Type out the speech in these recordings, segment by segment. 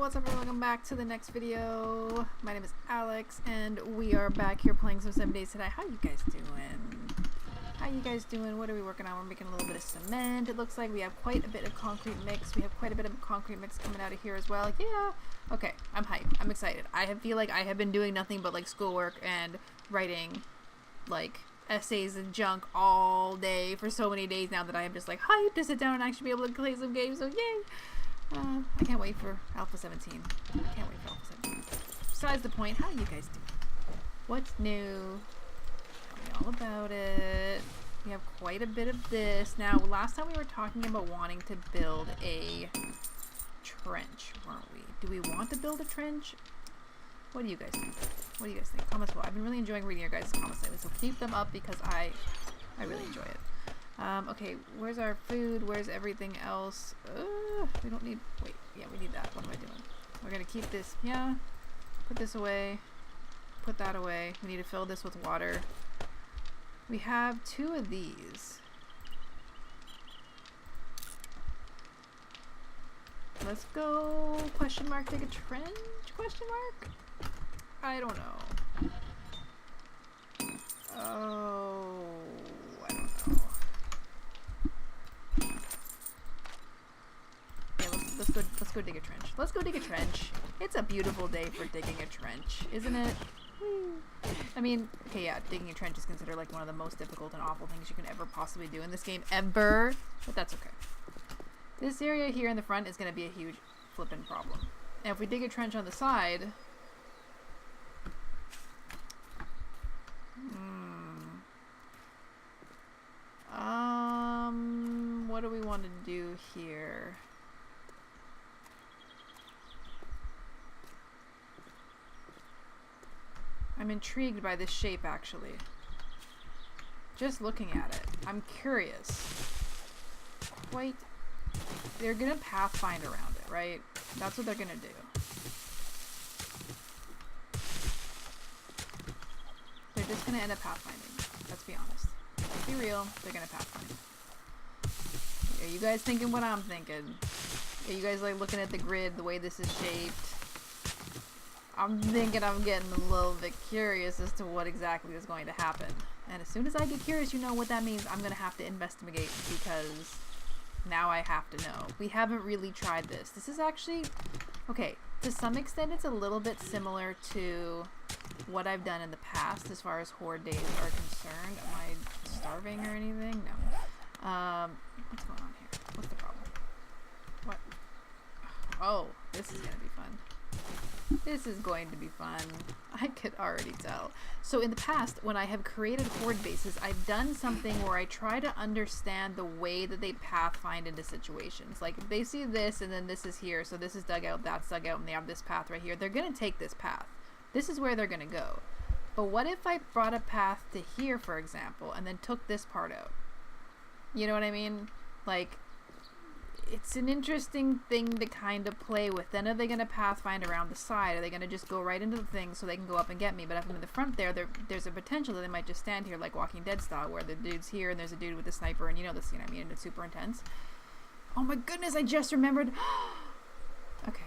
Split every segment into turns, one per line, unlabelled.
what's up everyone? Welcome back to the next video. My name is Alex and we are back here playing some 7 days today. How you guys doing? How you guys doing? What are we working on? We're making a little bit of cement. It looks like we have quite a bit of concrete mix. We have quite a bit of concrete mix coming out of here as well. Yeah. Okay, I'm hyped. I'm excited. I feel like I have been doing nothing but like schoolwork and writing like essays and junk all day for so many days now that I am just like hyped to sit down and actually be able to play some games. So yay! I can't wait for Alpha 17. I can't wait for Alpha 17. Besides the point, how are you guys doing? What's new? Tell me all about it. We have quite a bit of this. Now, last time we were talking about wanting to build a trench, weren't we? Do we want to build a trench? What do you guys think? What do you guys think? Comments below. I've been really enjoying reading your guys' comments lately, so keep them up because I really enjoy it. Okay, where's our food? Where's everything else? We don't need... Wait, yeah, we need that. What am I doing? We're gonna keep this... Yeah. Put this away. Put that away. We need to fill this with water. We have 2 of these. Let's go... Question mark, dig a trench? Question mark? I don't know. Oh... I don't know. Let's go dig a trench. Let's go dig a trench. It's a beautiful day for digging a trench, isn't it? I mean, okay, yeah, digging a trench is considered like one of the most difficult and awful things you can ever possibly do in this game, ever. But that's okay. This area here in the front is going to be a huge flippin' problem. And if we dig a trench on the side... what do we want to do here? I'm intrigued by this shape, actually. Just looking at it. I'm curious. They're gonna pathfind around it, right? That's what they're gonna do. They're just gonna end up pathfinding. Let's be honest. Let's be real. They're gonna pathfind. Are you guys thinking what I'm thinking? Are you guys like looking at the grid, the way this is shaped? I'm thinking I'm getting a little bit curious as to what exactly is going to happen. And as soon as I get curious, you know what that means. I'm going to have to investigate because now I have to know. We haven't really tried this. This is actually... Okay, to some extent it's a little bit similar to what I've done in the past as far as horde days are concerned. Am I starving or anything? No. What's going on here? What's the problem? What? Oh, this is going to be fun. This is going to be fun. I could already tell. So in the past, when I have created horde bases, I've done something where I try to understand the way that they pathfind into situations. Like, if they see this, and then this is here, so this is dug out, that's dug out, and they have this path right here, they're going to take this path. This is where they're going to go. But what if I brought a path to here, for example, and then took this part out? You know what I mean? Like... It's an interesting thing to kind of play with. Then are they going to pathfind around the side? Are they going to just go right into the thing so they can go up and get me? But if I'm in the front there's a potential that they might just stand here like Walking Dead style where the dude's here and there's a dude with a sniper and you know the scene I mean, and it's super intense. Oh my goodness, I just remembered. Okay,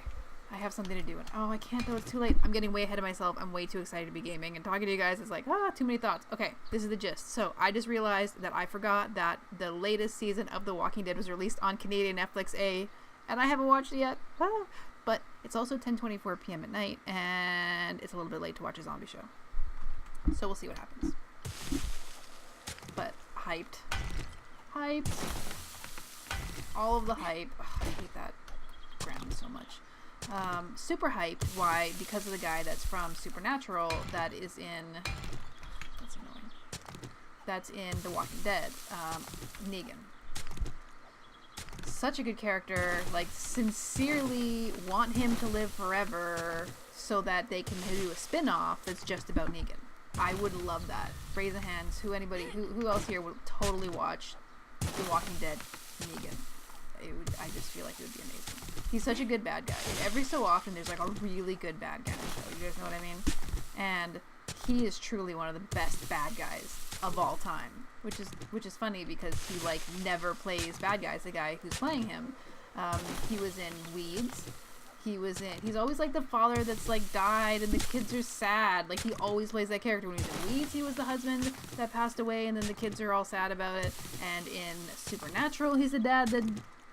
I have something to do. And oh, I can't though, it's too late. I'm getting way ahead of myself. I'm way too excited to be gaming and talking to you guys is like, too many thoughts. Okay, this is the gist. So I just realized that I forgot that the latest season of The Walking Dead was released on Canadian Netflix A, and I haven't watched it yet. But it's also 10:24 p.m. at night, and it's a little bit late to watch a zombie show. So we'll see what happens. But hyped. Hyped. All of the hype. Ugh, I hate that ground so much. Super hyped. Why? Because of the guy that's from Supernatural that is in... That's annoying. That's in The Walking Dead. Negan. Such a good character. Like, sincerely want him to live forever so that they can do a spin-off that's just about Negan. I would love that. Raise the hands. Who else here would totally watch The Walking Dead Negan? I just feel like it would be amazing. He's such a good bad guy. Every so often there's like a really good bad guy in the show. You guys know what I mean? And he is truly one of the best bad guys of all time. Which is funny because he like never plays bad guys, the guy who's playing him. He was in Weeds. He's always like the father that's like died and the kids are sad. Like he always plays that character. When he was in Weeds, he was the husband that passed away and then the kids are all sad about it. And in Supernatural, he's the dad that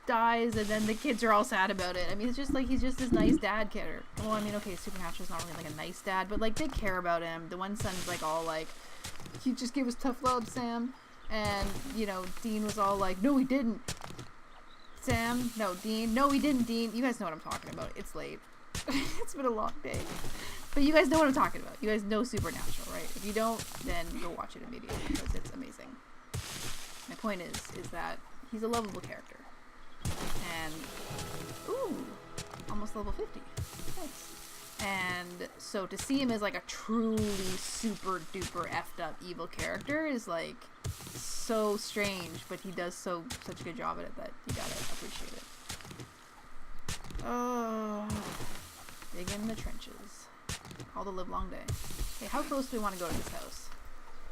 dies and then the kids are all sad about it. I mean, it's just like he's just this nice dad character. Well, I mean, okay, Supernatural's not really like a nice dad, but like they care about him. The one son's like all like, he just gave us tough love, Sam. And, you know, Dean was all like, no, he didn't. Sam, no, Dean, no, he didn't, Dean. You guys know what I'm talking about. It's late. It's been a long day. But you guys know what I'm talking about. You guys know Supernatural, right? If you don't, then go watch it immediately because it's amazing. My point is that he's a lovable character. And, ooh, almost level 50. Nice. And so to see him as like a truly super duper effed up evil character is like so strange, but he does such a good job at it that you gotta appreciate it. Oh, dig in the trenches. All the live long day. Okay, how close do we want to go to this house?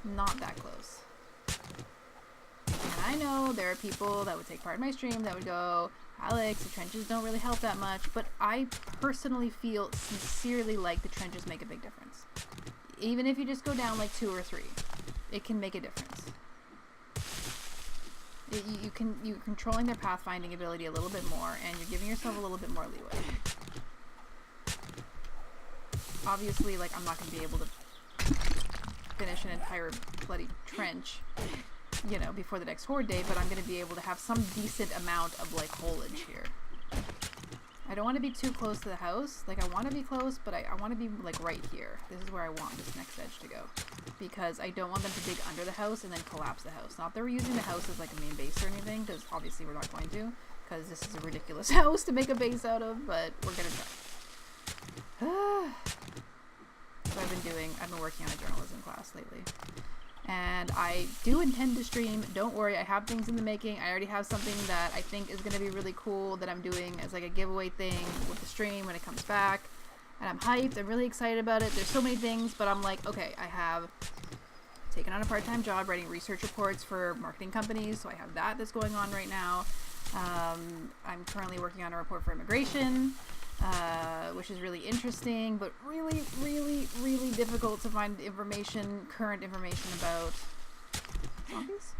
Not that close. And I know there are people that would take part in my stream that would go, Alex, the trenches don't really help that much, but I personally feel sincerely like the trenches make a big difference. Even if you just go down like 2 or 3, it can make a difference. You're controlling their pathfinding ability a little bit more, and you're giving yourself a little bit more leeway. Obviously, like, I'm not going to be able to finish an entire bloody trench, you know, before the next horde day, but I'm going to be able to have some decent amount of, like, foliage here. I don't want to be too close to the house. Like, I want to be close, but I want to be, like, right here. This is where I want this next edge to go. Because I don't want them to dig under the house and then collapse the house. Not that we're using the house as, like, a main base or anything, because obviously we're not going to. Because this is a ridiculous house to make a base out of, but we're going to try. So I've been working on a journalism class lately. And I do intend to stream. Don't worry, I have things in the making. I already have something that I think is going to be really cool that I'm doing as like a giveaway thing with the stream when it comes back. And I'm hyped. I'm really excited about it. There's so many things, but I'm like, okay, I have taken on a part-time job writing research reports for marketing companies, so I have that's going on right now. I'm currently working on a report for immigration, which is really interesting, but really, really, really difficult to find current information about zombies.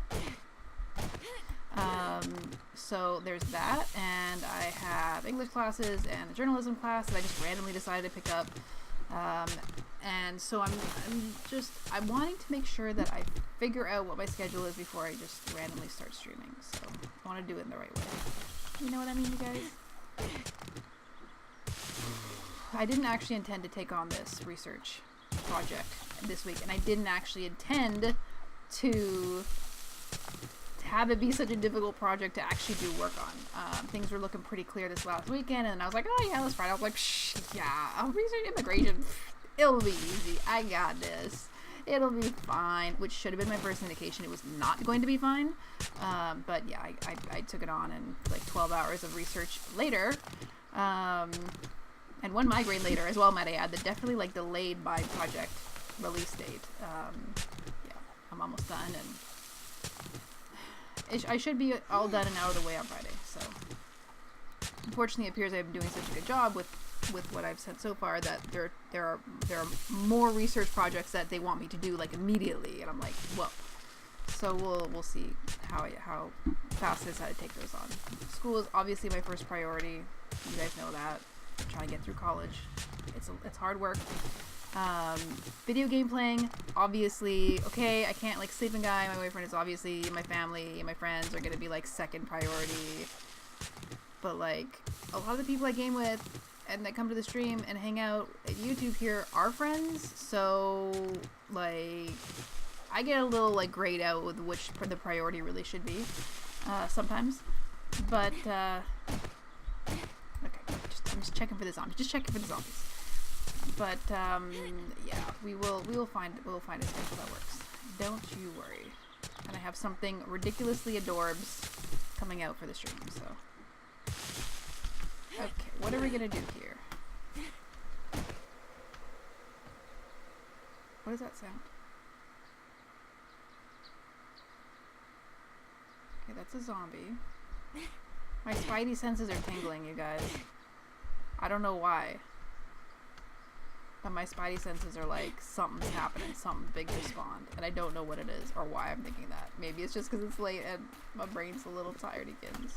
So there's that, and I have English classes and a journalism class that I just randomly decided to pick up. And so I'm wanting to make sure that I figure out what my schedule is before I just randomly start streaming. So I want to do it in the right way. You know what I mean, you guys? I didn't actually intend to take on this research project this week, and I didn't actually intend to have it be such a difficult project to actually do work on. Things were looking pretty clear this last weekend, and I was like, oh yeah, let's try it. I was like, yeah, I'll research immigration. It'll be easy. I got this. It'll be fine, which should have been my first indication it was not going to be fine. But yeah, I took it on, and like 12 hours of research later, and one migraine later as well, might I add, that definitely like delayed my project release date. Yeah, I'm almost done, and I should be all done and out of the way on Friday. So unfortunately, it appears I've been doing such a good job with what I've said so far that there are more research projects that they want me to do like immediately, and I'm like, whoa. So we'll see how fast I decide to take those on. School is obviously my first priority. You guys know that. I'm trying to get through college. It's hard work. Video game playing, obviously, okay, I can't like sleep and guy. My boyfriend is obviously, my family and my friends are gonna be like second priority. But like a lot of the people I game with and that come to the stream and hang out at YouTube here are friends, so like I get a little like grayed out with which the priority really should be sometimes. But okay, I'm just checking for the zombies. But yeah, we'll find a schedule that works. Don't you worry. And I have something ridiculously adorbs coming out for the stream. So okay, what are we gonna do here? What does that sound? Okay, that's a zombie. My spidey senses are tingling, you guys. I don't know why. But my spidey senses are like, something's happening, something big just spawned. And I don't know what it is or why I'm thinking that. Maybe it's just because it's late and my brain's a little tired again.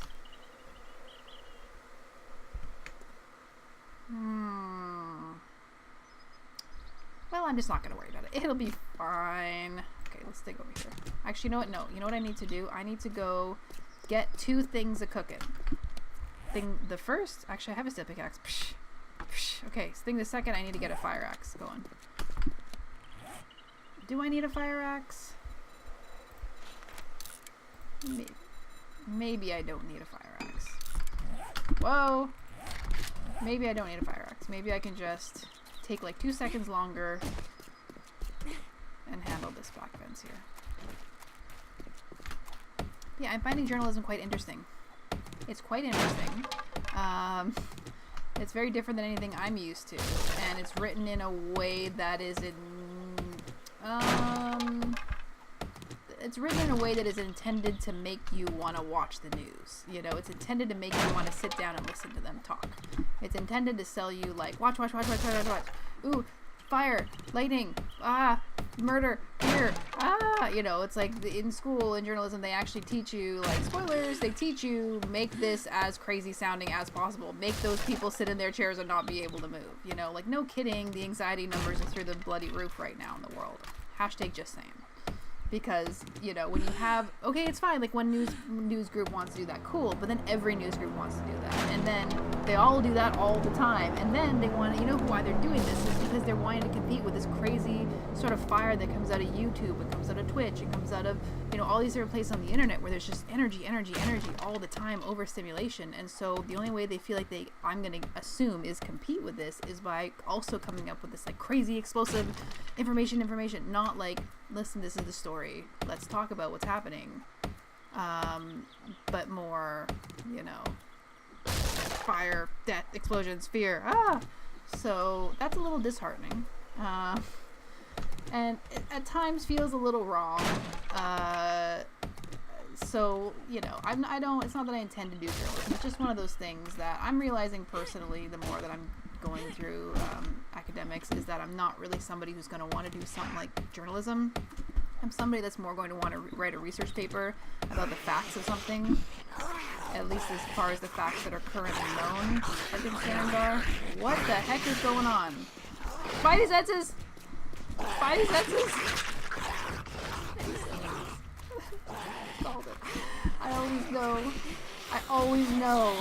Well, I'm just not going to worry about it. It'll be fine. Okay, let's dig over here. Actually, you know what? No. You know what I need to do? I need to go get 2 things a-cooking. The first... Actually, I have a steel pickaxe. Psh, psh. Okay, the second, I need to get a fire axe going. Do I need a fire axe? Maybe I don't need a fire axe. Whoa! Maybe I don't need a fire axe. Maybe I can just take like 2 seconds longer and handle this black fence here. Yeah, I'm finding journalism quite interesting. It's quite interesting. It's very different than anything I'm used to, and it's written in a way that is it's written in a way that is intended to make you want to watch the news. You know, it's intended to make you want to sit down and listen to them talk. It's intended to sell you like, watch. Ooh, fire, lightning, murder, fear, you know, it's like in school in journalism, they actually teach you, like, spoilers, they teach you, make this as crazy sounding as possible. Make those people sit in their chairs and not be able to move. You know, like, no kidding, the anxiety numbers are through the bloody roof right now in the world. Hashtag just saying. Because, you know, when you have, okay, it's fine, like one news group wants to do that, cool, but then every news group wants to do that, and then they all do that all the time, and then they want, you know why they're doing this is because they're wanting to compete with this crazy sort of fire that comes out of YouTube, it comes out of Twitch, it comes out of, you know, all these different places on the internet where there's just energy all the time, overstimulation, and so the only way they feel like I'm gonna assume is compete with this is by also coming up with this like crazy explosive information, not like, listen, this is the story, let's talk about what's happening, but more, you know, fire, death, explosions, fear, so that's a little disheartening, and it at times feels a little wrong, so, you know, it's not that I intend to do journalism, it's just one of those things that I'm realizing personally the more that I'm going through academics is that I'm not really somebody who's going to want to do something like journalism. I'm somebody that's more going to want to write a research paper about the facts of something, at least as far as the facts that are currently known are concerned. What the heck is going on? Spidey senses! Spidey senses! Called it. I always know.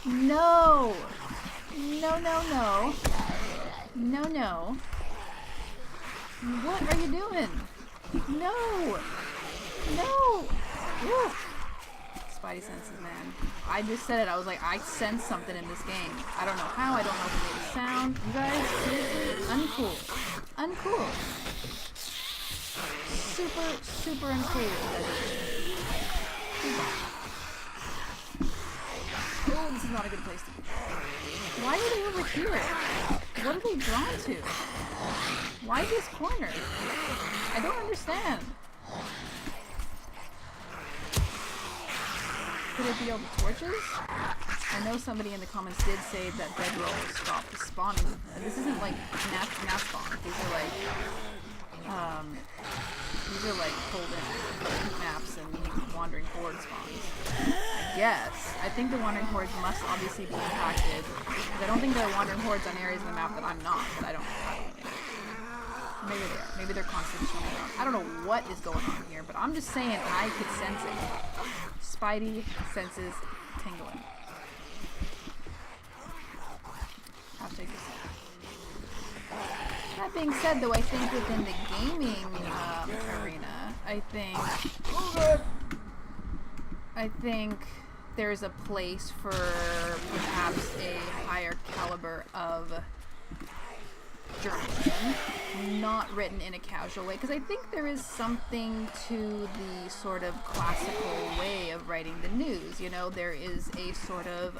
No! No. What are you doing? No! Woo. Spidey senses, man. I just said it. I was like, I sense something in this game. I don't know how. I don't know if it made a sound. You guys, seriously? Uncool. Super uncool. Oh, this is not a good place to be. Why are they over here? What are they drawn to? Why this corner? I don't understand. Could it be all the torches? I know somebody in the comments did say that bedrolls stopped spawning. This isn't like nap spawn. These are like pulled in naps and wandering horde spawns. I guess. I think the wandering hordes must obviously be impacted. Because I don't think there are wandering hordes on areas of the map that I'm not, but I don't know. Maybe they are. Maybe they're constantly swimming around. I don't know what is going on here, but I'm just saying I could sense it. Spidey senses tingling. Hashtag this. That being said, though, I think within the gaming arena, I think there's a place for perhaps a higher caliber of journalism, not written in a casual way, because I think there is something to the sort of classical way of writing the news. You know, there is a sort of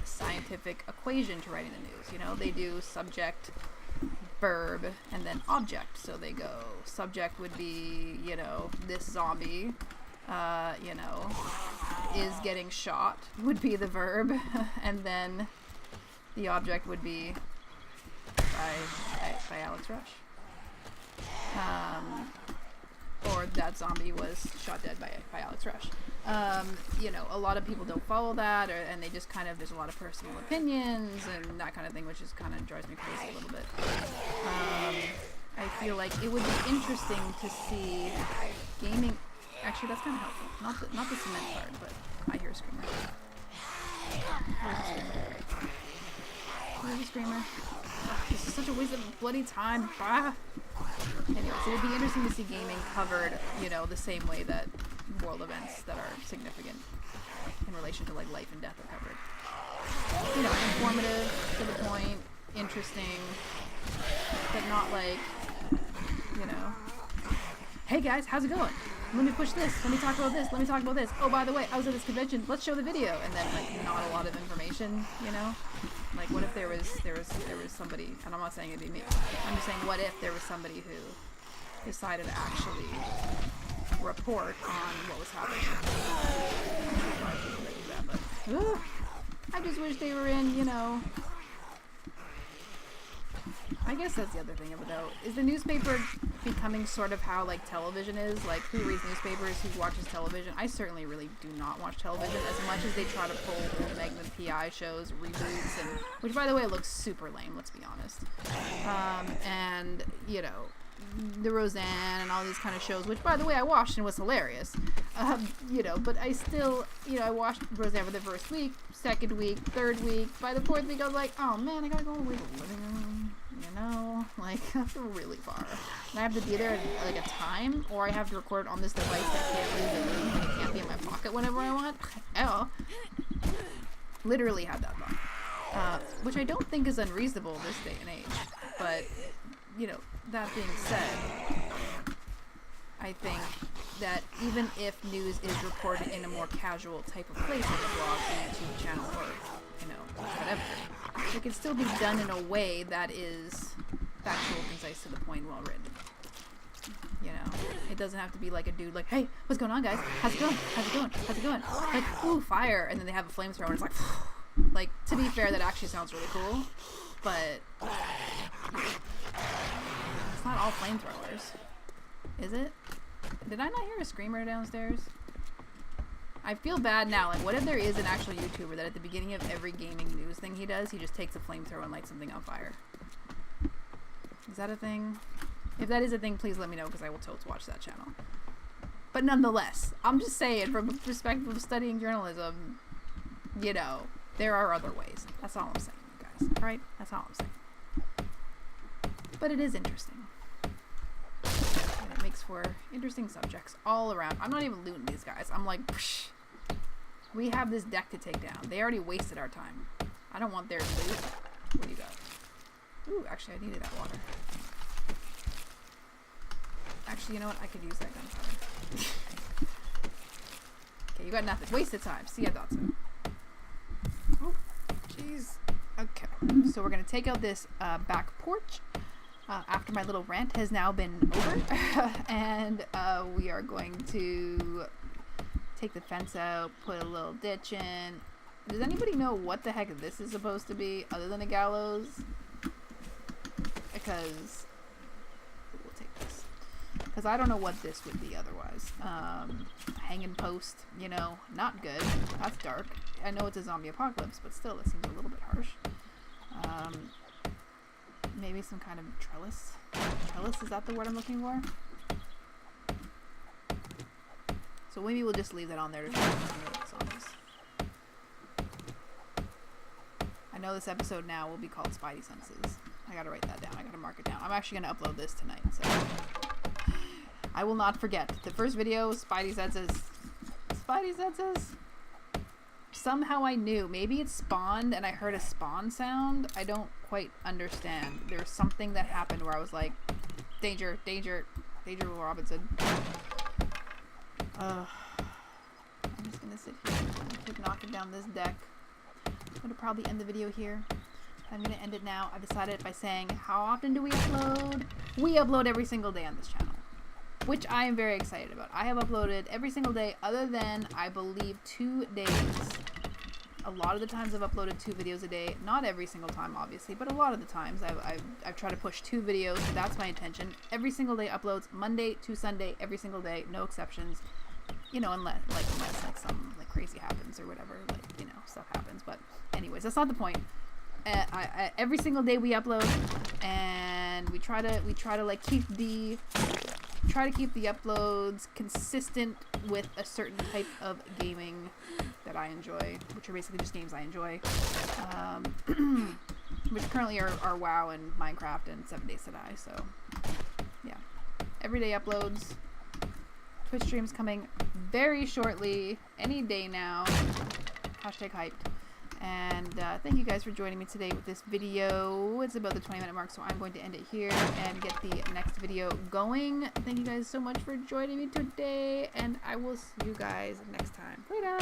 scientific equation to writing the news. You know, they do subject, verb, and then object. So they go, subject would be, you know, this zombie, you know, is getting shot would be the verb, and then the object would be by Alex Rush. Or that zombie was shot dead by Alex Rush. You know, a lot of people don't follow that, and they just kind of, there's a lot of personal opinions and that kind of thing, which is kind of drives me crazy a little bit. I feel like it would be interesting to see gaming. Actually, that's kind of helpful. Not the cement part, but I hear a screamer. Where's the screamer? Oh, this is such a waste of bloody time. Bah. Anyways, it would be interesting to see gaming covered, you know, the same way that world events that are significant in relation to like life and death are covered. You know, informative, to the point, interesting, but not like, you know, hey guys, how's it going? Let me push this, let me talk about this, let me talk about this. Oh, by the way, I was at this convention, let's show the video. And then like not a lot of information, you know? Like what if there was somebody, and I'm not saying it'd be me, I'm just saying what if there was somebody who decided to actually report on what was happening. I just wish they were in, you know, I guess that's the other thing about, is the newspaper becoming sort of how like television is? Like who reads newspapers, who watches television? I certainly really do not watch television as much as they try to pull old Magnum PI shows, reboots, and which by the way looks super lame, let's be honest. And you know, the Roseanne and all these kind of shows, which by the way I watched and was hilarious. You know, but I still, you know, I watched Roseanne for the first week, second week, third week. By the fourth week I was like, oh man, I gotta go away to the living room. You know, like that's really far. And I have to be there at like a time, or I have to record on this device that can't leave the room, and it can't be in my pocket whenever I want. Hell, literally had that thought, which I don't think is unreasonable this day and age. But you know, that being said, I think that even if news is reported in a more casual type of place, like a blog, a YouTube channel, or you know, whatever, it can still be done in a way that is factual, concise, to the point, well written. You know, it doesn't have to be like a dude like, hey, what's going on, guys? How's it going? How's it going? How's it going? Like, ooh, fire, and then they have a flamethrower, and it's like, to be fair, that actually sounds really cool, but it's not all flamethrowers, is it? Did I not hear a screamer downstairs? I feel bad now. Like, what if there is an actual YouTuber that at the beginning of every gaming news thing he does, he just takes a flamethrower and lights something on fire? Is that a thing? If that is a thing, please let me know, because I will totes watch that channel. But nonetheless, I'm just saying, from a perspective of studying journalism, you know, there are other ways. That's all I'm saying, you guys. Alright? That's all I'm saying. But it is interesting. And it makes for interesting subjects all around. I'm not even looting these guys. I'm like, psh, we have this deck to take down. They already wasted our time. I don't want their loot. What do you got? Ooh, actually, I needed that water. Actually, you know what? I could use that gunfire. Okay, you got nothing. Wasted time. See, I thought so. Oh, jeez. Okay, so we're going to take out this back porch. After my little rant has now been over. And we are going to take the fence out, put a little ditch in. Does anybody know what the heck this is supposed to be other than a gallows? Because we'll take this. Because I don't know what this would be otherwise. Hanging post, you know, not good. That's dark. I know it's a zombie apocalypse, but still, it seems a little bit harsh. Maybe some kind of trellis. Trellis, is that the word I'm looking for? So maybe we'll just leave that on there to try to zombies. I know this episode now will be called Spidey Senses. I gotta write that down. I gotta mark it down. I'm actually gonna upload this tonight, so I will not forget. The first video, Spidey Senses. Spidey Senses? Somehow I knew. Maybe it spawned and I heard a spawn sound. I don't quite understand. There was something that happened where I was like, danger, danger, danger, Will Robinson. I'm just gonna sit here and keep knocking down this deck. I'm gonna probably end the video here. I'm gonna end it now. I've decided by saying, how often do we upload? We upload every single day on this channel, which I am very excited about. I have uploaded every single day other than, I believe, 2 days A lot of the times I've uploaded 2 videos a day. Not every single time, obviously, but a lot of the times I've tried to push 2 videos. So that's my intention. Every single day uploads, Monday to Sunday, every single day, no exceptions. You know, unless some like crazy happens or whatever, like, you know, stuff happens. But anyways, that's not the point. Every single day we upload, and we try to like keep the uploads consistent with a certain type of gaming that I enjoy, which are basically just games I enjoy, which currently are WoW and Minecraft and 7 Days to Die. So yeah, everyday uploads. Twitch streams coming very shortly, any day now. Hashtag hyped. And thank you guys for joining me today with this video. It's about the 20-minute mark, so I'm going to end it here and get the next video going. Thank you guys so much for joining me today, and I will see you guys next time. Later!